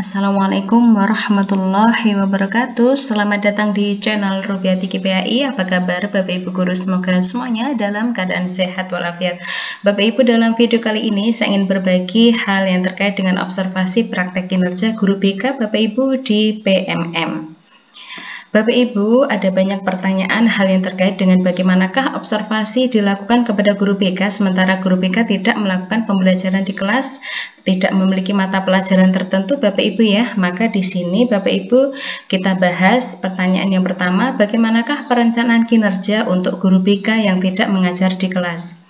Assalamualaikum warahmatullahi wabarakatuh. Selamat datang di channel Rubiati KPAI. Apa kabar Bapak Ibu Guru? Semoga semuanya dalam keadaan sehat walafiat. Bapak Ibu, dalam video kali ini saya ingin berbagi hal yang terkait dengan observasi praktek kinerja guru BK Bapak Ibu di PMM. Bapak Ibu, ada banyak pertanyaan hal yang terkait dengan bagaimanakah observasi dilakukan kepada guru BK sementara guru BK tidak melakukan pembelajaran di kelas, tidak memiliki mata pelajaran tertentu Bapak Ibu ya. Maka di sini Bapak Ibu kita bahas pertanyaan yang pertama, bagaimanakah perencanaan kinerja untuk guru BK yang tidak mengajar di kelas?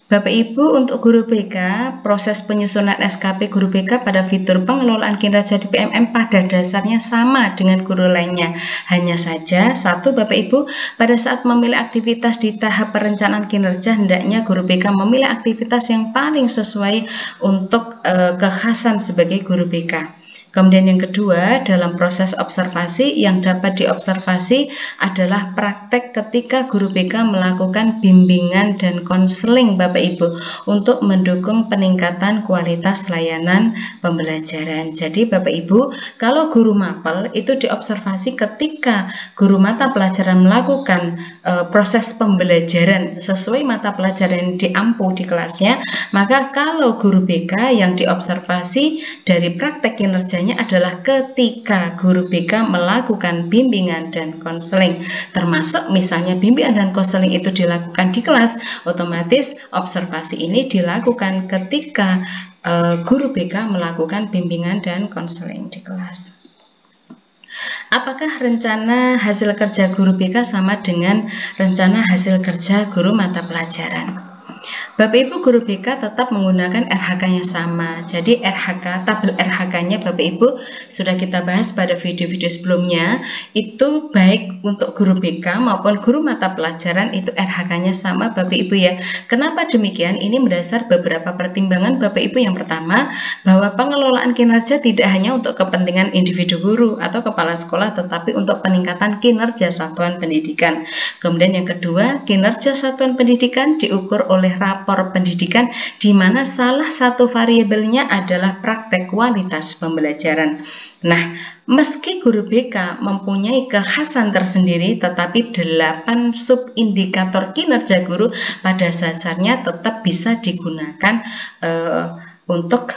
Bapak Ibu, untuk guru BK, proses penyusunan SKP guru BK pada fitur pengelolaan kinerja di PMM pada dasarnya sama dengan guru lainnya. Hanya saja, satu Bapak Ibu, pada saat memilih aktivitas di tahap perencanaan kinerja, hendaknya guru BK memilih aktivitas yang paling sesuai untuk kekhasan sebagai guru BK. Kemudian yang kedua, dalam proses observasi yang dapat diobservasi adalah praktek ketika guru BK melakukan bimbingan dan konseling Bapak Ibu untuk mendukung peningkatan kualitas layanan pembelajaran. Jadi Bapak Ibu, kalau guru mapel itu diobservasi ketika guru mata pelajaran melakukan proses pembelajaran sesuai mata pelajaran yang diampu di kelasnya, maka kalau guru BK yang diobservasi dari praktek kinerjanya adalah ketika guru BK melakukan bimbingan dan konseling, termasuk misalnya bimbingan dan konseling itu dilakukan di kelas, otomatis observasi ini dilakukan ketika guru BK melakukan bimbingan dan konseling di kelas. Apakah rencana hasil kerja guru BK sama dengan rencana hasil kerja guru mata pelajaran? Bapak Ibu, guru BK tetap menggunakan RHK-nya sama. Jadi tabel RH-nya Bapak Ibu sudah kita bahas pada video-video sebelumnya. Itu baik untuk guru BK maupun guru mata pelajaran itu RH-nya sama Bapak Ibu ya. Kenapa demikian? Ini berdasar beberapa pertimbangan Bapak Ibu. Yang pertama, bahwa pengelolaan kinerja tidak hanya untuk kepentingan individu guru atau kepala sekolah, tetapi untuk peningkatan kinerja satuan pendidikan. Kemudian yang kedua, kinerja satuan pendidikan diukur oleh rapor pendidikan di mana salah satu variabelnya adalah praktek kualitas pembelajaran. Nah, meski guru BK mempunyai kekhasan tersendiri, tetapi 8 subindikator kinerja guru pada dasarnya tetap bisa digunakan untuk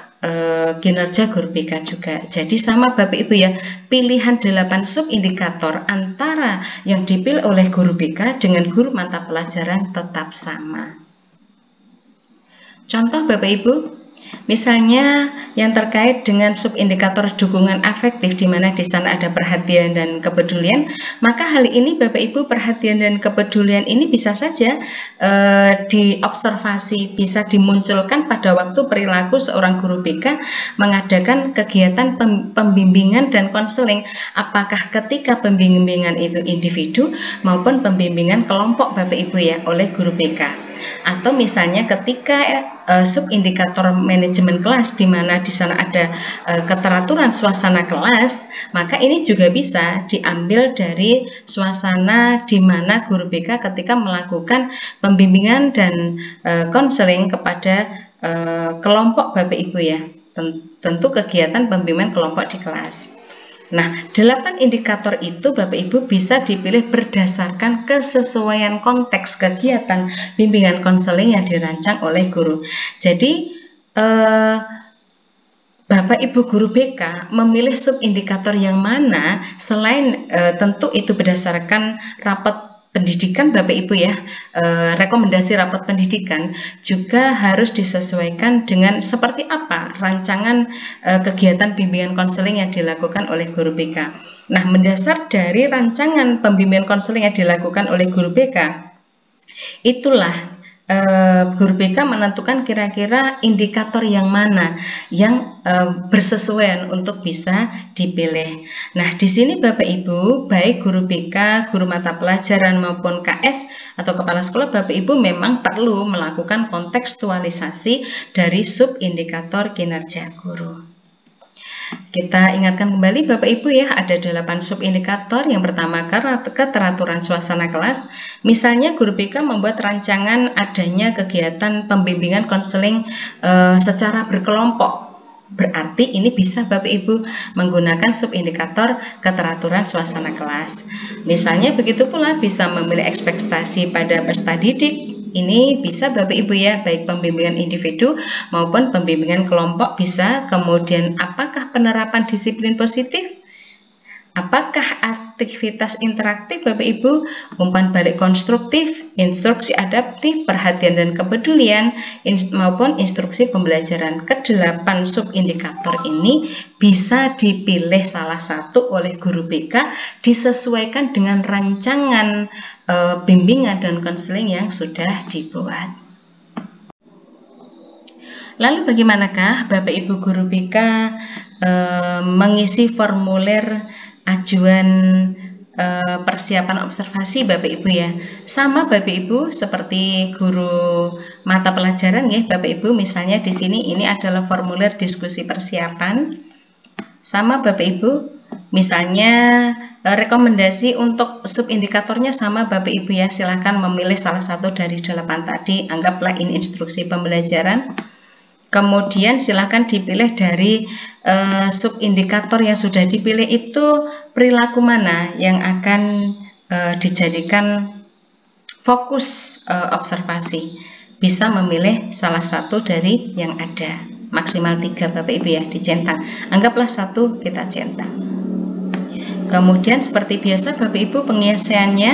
kinerja guru BK juga. Jadi sama Bapak Ibu ya, pilihan 8 subindikator antara yang dipilih oleh guru BK dengan guru mata pelajaran tetap sama. Contoh Bapak Ibu, misalnya yang terkait dengan subindikator dukungan afektif di mana di sana ada perhatian dan kepedulian, maka hal ini Bapak Ibu, perhatian dan kepedulian ini bisa saja diobservasi, bisa dimunculkan pada waktu perilaku seorang guru BK mengadakan kegiatan pembimbingan dan konseling, apakah ketika pembimbingan itu individu maupun pembimbingan kelompok Bapak Ibu ya oleh guru BK. Atau misalnya ketika subindikator manajemen kelas di mana di sana ada keteraturan suasana kelas, maka ini juga bisa diambil dari suasana di mana guru BK ketika melakukan pembimbingan dan konseling kepada kelompok Bapak Ibu ya, tentu kegiatan pembimbingan kelompok di kelas. Nah, 8 indikator itu Bapak Ibu bisa dipilih berdasarkan kesesuaian konteks kegiatan bimbingan konseling yang dirancang oleh guru. Jadi, Bapak Ibu guru BK memilih subindikator yang mana selain tentu itu berdasarkan rapat pendidikan Bapak Ibu ya, rekomendasi rapat pendidikan juga harus disesuaikan dengan seperti apa rancangan kegiatan bimbingan konseling yang dilakukan oleh guru BK. Nah, mendasar dari rancangan pembimbingan konseling yang dilakukan oleh guru BK, itulah guru BK menentukan kira-kira indikator yang mana yang bersesuaian untuk bisa dipilih. Nah, di sini Bapak Ibu, baik guru BK, guru mata pelajaran maupun KS atau kepala sekolah, Bapak Ibu memang perlu melakukan kontekstualisasi dari subindikator kinerja guru. Kita ingatkan kembali Bapak Ibu ya, ada 8 subindikator. Yang pertama, keteraturan suasana kelas. Misalnya guru BK membuat rancangan adanya kegiatan pembimbingan konseling secara berkelompok. Berarti ini bisa Bapak Ibu menggunakan subindikator keteraturan suasana kelas. Misalnya begitu pula bisa memilih ekspektasi pada peserta didik. Ini bisa Bapak Ibu ya, baik pembimbingan individu maupun pembimbingan kelompok bisa. Kemudian apakah penerapan disiplin positif? Apakah aktivitas interaktif Bapak Ibu, umpan balik konstruktif, instruksi adaptif, perhatian dan kepedulian, maupun instruksi pembelajaran. Kedelapan subindikator ini bisa dipilih salah satu oleh guru BK disesuaikan dengan rancangan bimbingan dan konseling yang sudah dibuat. Lalu bagaimanakah Bapak Ibu guru BK mengisi formulir ajuan persiapan observasi Bapak Ibu ya? Sama Bapak Ibu seperti guru mata pelajaran ya Bapak Ibu, misalnya di sini ini adalah formulir diskusi persiapan. Sama Bapak Ibu, misalnya rekomendasi untuk subindikatornya sama Bapak Ibu ya, silahkan memilih salah satu dari 8 tadi, anggaplah ini instruksi pembelajaran. Kemudian silahkan dipilih dari subindikator yang sudah dipilih itu perilaku mana yang akan dijadikan fokus observasi. Bisa memilih salah satu dari yang ada, maksimal 3 Bapak Ibu ya, dicentang. Anggaplah 1 kita centang. Kemudian seperti biasa Bapak Ibu pengisiannya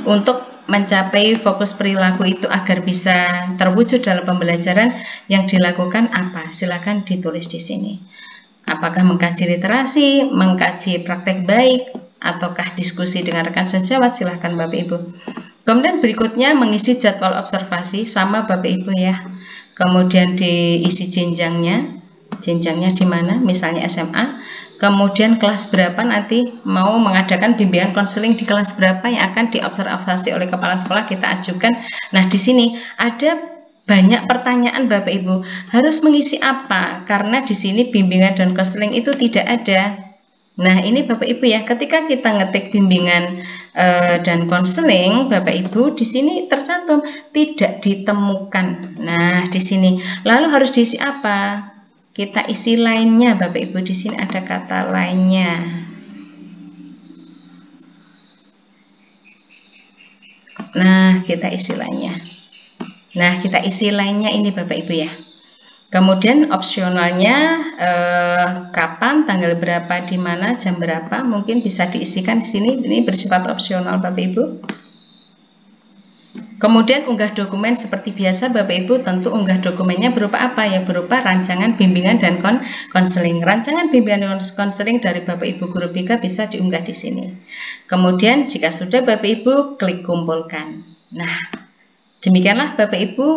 untuk mencapai fokus perilaku itu agar bisa terwujud dalam pembelajaran yang dilakukan apa? Silakan ditulis di sini. Apakah mengkaji literasi, mengkaji praktek baik, ataukah diskusi dengan rekan sejawat? Silakan Bapak Ibu. Kemudian berikutnya mengisi jadwal observasi sama Bapak Ibu ya. Kemudian diisi jenjangnya. Jenjangnya di mana? Misalnya SMA. Kemudian kelas berapa nanti mau mengadakan bimbingan konseling di kelas berapa yang akan diobservasi oleh kepala sekolah, kita ajukan. Nah, di sini ada banyak pertanyaan Bapak Ibu, harus mengisi apa? Karena di sini bimbingan dan konseling itu tidak ada. Nah, ini Bapak Ibu ya, ketika kita ngetik bimbingan dan konseling, Bapak Ibu di sini tercantum tidak ditemukan. Nah, di sini lalu harus diisi apa? Kita isi lainnya Bapak Ibu, di sini ada kata lainnya. Nah, kita isi lainnya. Nah, kita isi lainnya ini Bapak Ibu ya. Kemudian opsionalnya kapan, tanggal berapa, di mana, jam berapa, mungkin bisa diisikan di sini. Ini bersifat opsional Bapak Ibu. Kemudian unggah dokumen seperti biasa Bapak Ibu, tentu unggah dokumennya berupa apa ya? Berupa rancangan bimbingan dan konseling. Rancangan bimbingan dan konseling dari Bapak Ibu guru BK bisa diunggah di sini. Kemudian jika sudah Bapak Ibu klik kumpulkan. Nah, demikianlah Bapak Ibu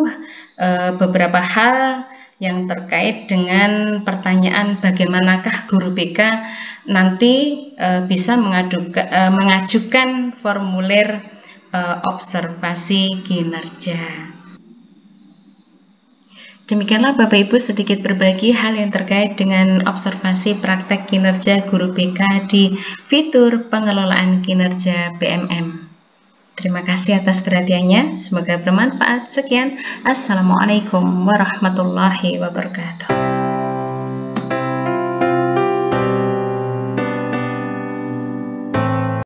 beberapa hal yang terkait dengan pertanyaan bagaimanakah guru BK nanti bisa mengajukan formulir observasi kinerja. Demikianlah Bapak Ibu sedikit berbagi hal yang terkait dengan observasi praktek kinerja guru BK di fitur pengelolaan kinerja BMM. Terima kasih atas perhatiannya, semoga bermanfaat. Sekian, Assalamualaikum warahmatullahi wabarakatuh.